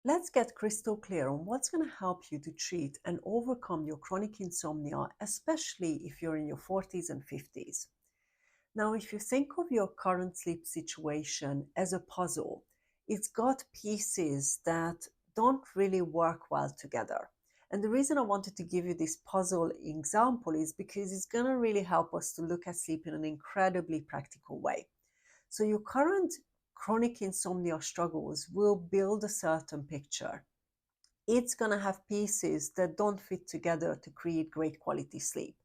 Let's get crystal clear on what's going to help you to treat and overcome your chronic insomnia, especially if you're in your 40s and 50s. Now, if you think of your current sleep situation as a puzzle, it's got pieces that don't really work well together. And the reason I wanted to give you this puzzle example is because it's going to really help us to look at sleep in an incredibly practical way. So your current chronic insomnia struggles will build a certain picture. It's going to have pieces that don't fit together to create great quality sleep.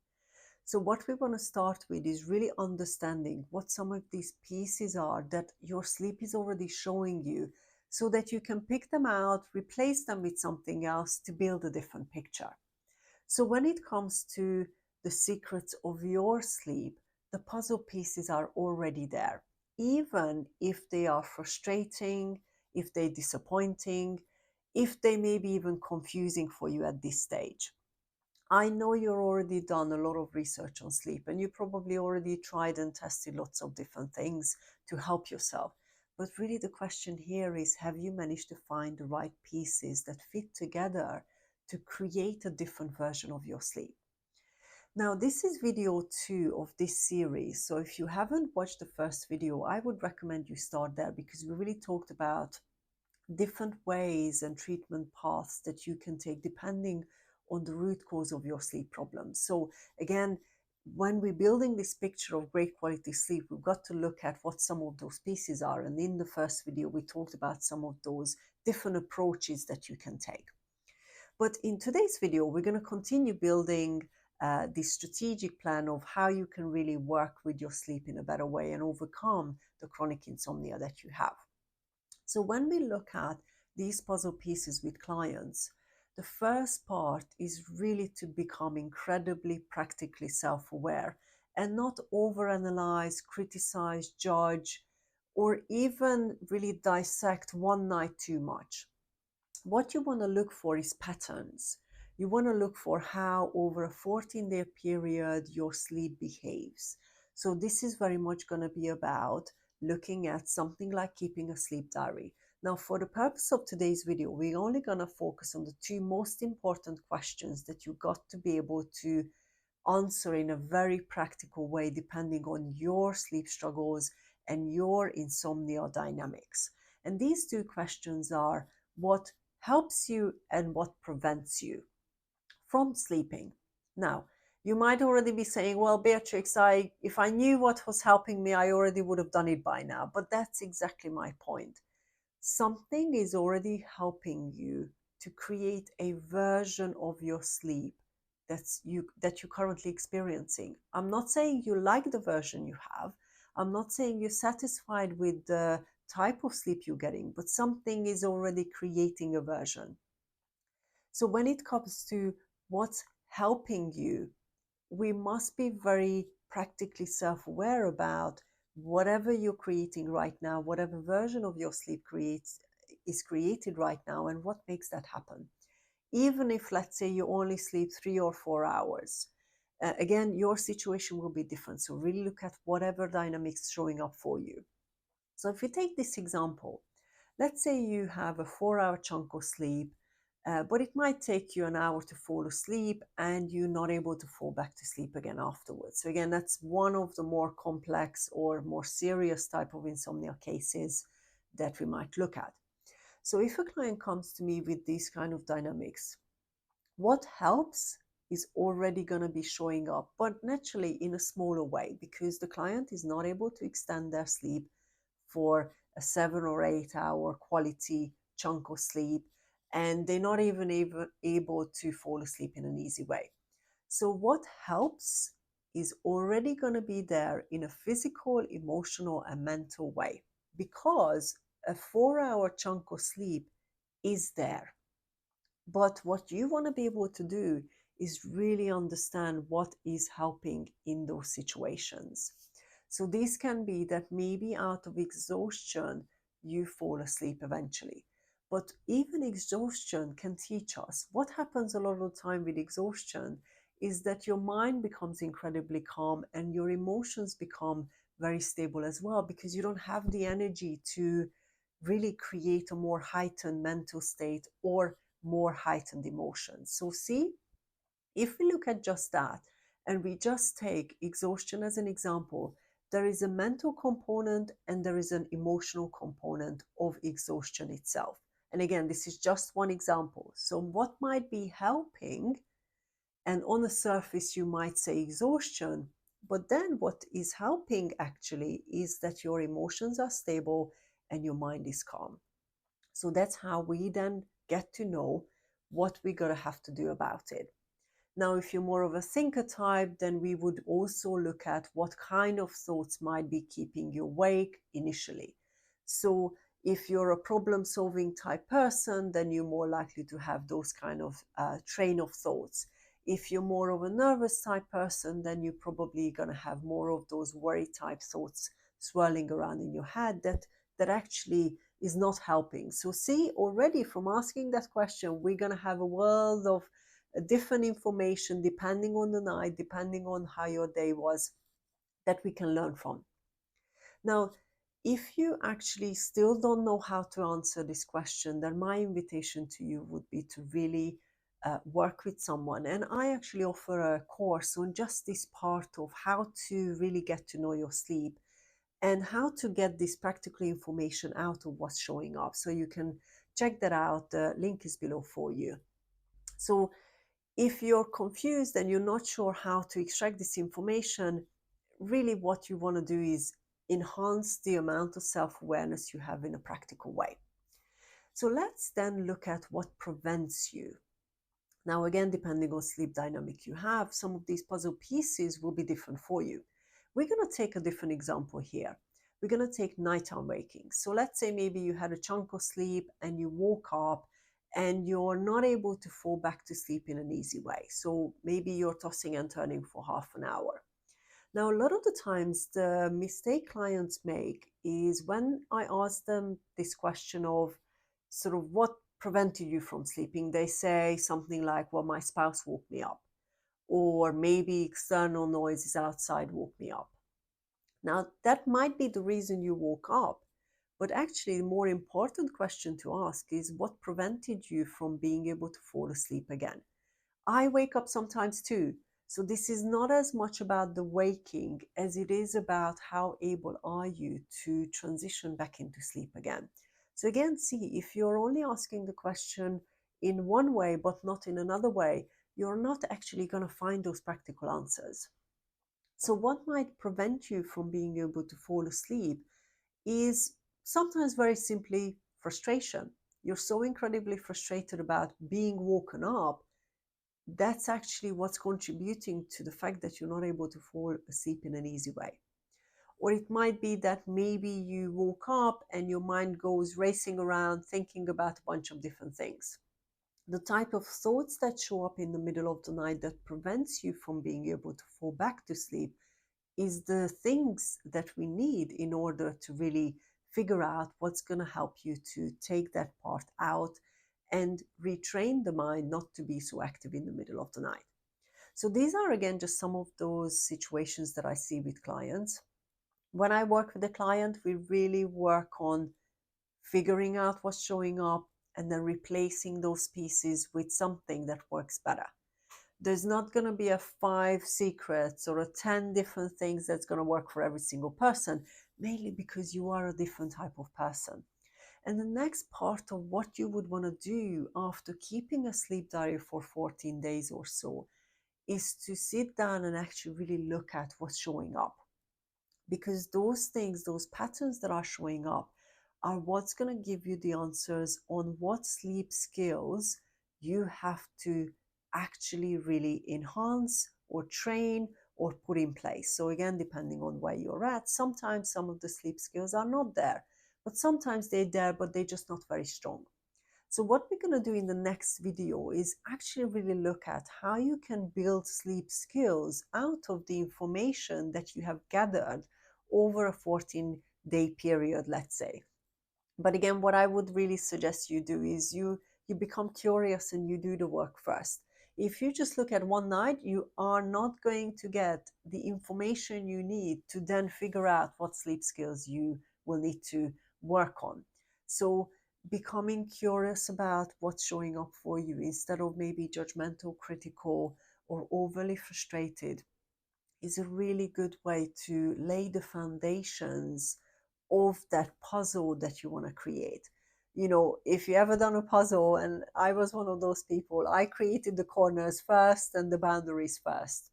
So what we want to start with is really understanding what some of these pieces are that your sleep is already showing you so that you can pick them out, replace them with something else to build a different picture. So when it comes to the secrets of your sleep, the puzzle pieces are already there, even if they are frustrating, if they're disappointing, if they may be even confusing for you at this stage. I know you've already done a lot of research on sleep and you probably already tried and tested lots of different things to help yourself. But really, the question here is, have you managed to find the right pieces that fit together to create a different version of your sleep? Now, this is video 2 of this series. So if you haven't watched the first video, I would recommend you start there because we really talked about different ways and treatment paths that you can take depending on the root cause of your sleep problems. So again, when we're building this picture of great quality sleep, we've got to look at what some of those pieces are. And in the first video, we talked about some of those different approaches that you can take. But in today's video, we're going to continue building this strategic plan of how you can really work with your sleep in a better way and overcome the chronic insomnia that you have. So when we look at these puzzle pieces with clients, the first part is really to become incredibly practically self-aware and not overanalyze, criticize, judge, or even really dissect one night too much. What you want to look for is patterns. You want to look for how over a 14-day period your sleep behaves. So this is very much going to be about looking at something like keeping a sleep diary. Now, for the purpose of today's video, we're only going to focus on the two most important questions that you got to be able to answer in a very practical way, depending on your sleep struggles and your insomnia dynamics. And these two questions are: what helps you and what prevents you from sleeping? Now, you might already be saying, well, Beatrix, if I knew what was helping me, I already would have done it by now. But that's exactly my point. Something is already helping you to create a version of your sleep that you're currently experiencing. I'm not saying you like the version you have. I'm not saying you're satisfied with the type of sleep you're getting, but something is already creating a version. So when it comes to what's helping you, we must be very practically self-aware about whatever you're creating right now, whatever version of your sleep is created right now, and what makes that happen. Even if, let's say, you only sleep 3 or 4 hours, again, your situation will be different. So really look at whatever dynamics showing up for you. So if you take this example, let's say you have a 4-hour chunk of sleep, but it might take you an hour to fall asleep and you're not able to fall back to sleep again afterwards. So again, that's one of the more complex or more serious type of insomnia cases that we might look at. So if a client comes to me with these kind of dynamics, what helps is already going to be showing up, but naturally in a smaller way, because the client is not able to extend their sleep for a 7 or 8 hour quality chunk of sleep, and they're not even able to fall asleep in an easy way. So what helps is already going to be there in a physical, emotional, and mental way, because a 4-hour chunk of sleep is there. But what you want to be able to do is really understand what is helping in those situations. So this can be that maybe out of exhaustion, you fall asleep eventually. But even exhaustion can teach us. What happens a lot of the time with exhaustion is that your mind becomes incredibly calm and your emotions become very stable as well, because you don't have the energy to really create a more heightened mental state or more heightened emotions. So see, if we look at just that and we just take exhaustion as an example, there is a mental component and there is an emotional component of exhaustion itself. And again, this is just one example. So what might be helping, and on the surface you might say exhaustion, but then what is helping actually is that your emotions are stable and your mind is calm. So that's how we then get to know what we're going to have to do about it. Now, if you're more of a thinker type, then we would also look at what kind of thoughts might be keeping you awake initially. So if you're a problem-solving type person, then you're more likely to have those kind of train of thoughts. If you're more of a nervous type person, then you're probably going to have more of those worry type thoughts swirling around in your head that actually is not helping. So see, already from asking that question, we're going to have a world of different information depending on the night, depending on how your day was, that we can learn from. Now, if you actually still don't know how to answer this question, then my invitation to you would be to really work with someone. And I actually offer a course on just this part of how to really get to know your sleep and how to get this practical information out of what's showing up. So you can check that out. The link is below for you. So if you're confused and you're not sure how to extract this information, really what you want to do is enhance the amount of self-awareness you have in a practical way. So let's then look at what prevents you. Now, again, depending on sleep dynamic you have, some of these puzzle pieces will be different for you. We're going to take a different example here. We're going to take nighttime waking. So let's say maybe you had a chunk of sleep and you woke up and you're not able to fall back to sleep in an easy way. So maybe you're tossing and turning for half an hour. Now, a lot of the times, the mistake clients make is when I ask them this question of sort of what prevented you from sleeping, they say something like, well, my spouse woke me up, or maybe external noises outside woke me up. Now, that might be the reason you woke up, but actually, the more important question to ask is what prevented you from being able to fall asleep again? I wake up sometimes too. So this is not as much about the waking as it is about how able are you to transition back into sleep again. So again, see, if you're only asking the question in one way but not in another way, you're not actually going to find those practical answers. So what might prevent you from being able to fall asleep is sometimes very simply frustration. You're so incredibly frustrated about being woken up. That's actually what's contributing to the fact that you're not able to fall asleep in an easy way. Or it might be that maybe you woke up and your mind goes racing around thinking about a bunch of different things. The type of thoughts that show up in the middle of the night that prevents you from being able to fall back to sleep is the things that we need in order to really figure out what's going to help you to take that part out and retrain the mind not to be so active in the middle of the night. So these are again just some of those situations that I see with clients. When I work with a client, we really work on figuring out what's showing up and then replacing those pieces with something that works better. There's not going to be a 5 secrets or a 10 different things that's going to work for every single person, mainly because you are a different type of person. And the next part of what you would want to do after keeping a sleep diary for 14 days or so is to sit down and actually really look at what's showing up. Because those things, those patterns that are showing up, are what's going to give you the answers on what sleep skills you have to actually really enhance or train or put in place. So again, depending on where you're at, sometimes some of the sleep skills are not there, but sometimes they're there, but they're just not very strong. So what we're going to do in the next video is actually really look at how you can build sleep skills out of the information that you have gathered over a 14-day period, let's say. But again, what I would really suggest you do is you become curious and you do the work first. If you just look at one night, you are not going to get the information you need to then figure out what sleep skills you will need to work on. So becoming curious about what's showing up for you instead of maybe judgmental, critical, or overly frustrated is a really good way to lay the foundations of that puzzle that you want to create. You know, if you ever done a puzzle, and I was one of those people, I created the corners first and the boundaries first.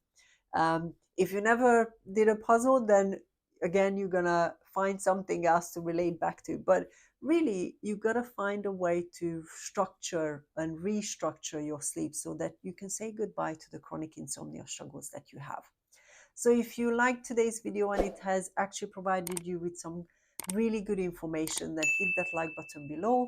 If you never did a puzzle, then again, you're gonna find something else to relate back to. But really, you gotta find a way to structure and restructure your sleep so that you can say goodbye to the chronic insomnia struggles that you have. So if you liked today's video and it has actually provided you with some really good information, then hit that like button below.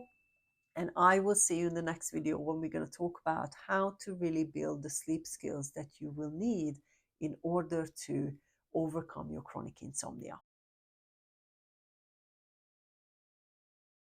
And I will see you in the next video when we're going to talk about how to really build the sleep skills that you will need in order to overcome your chronic insomnia.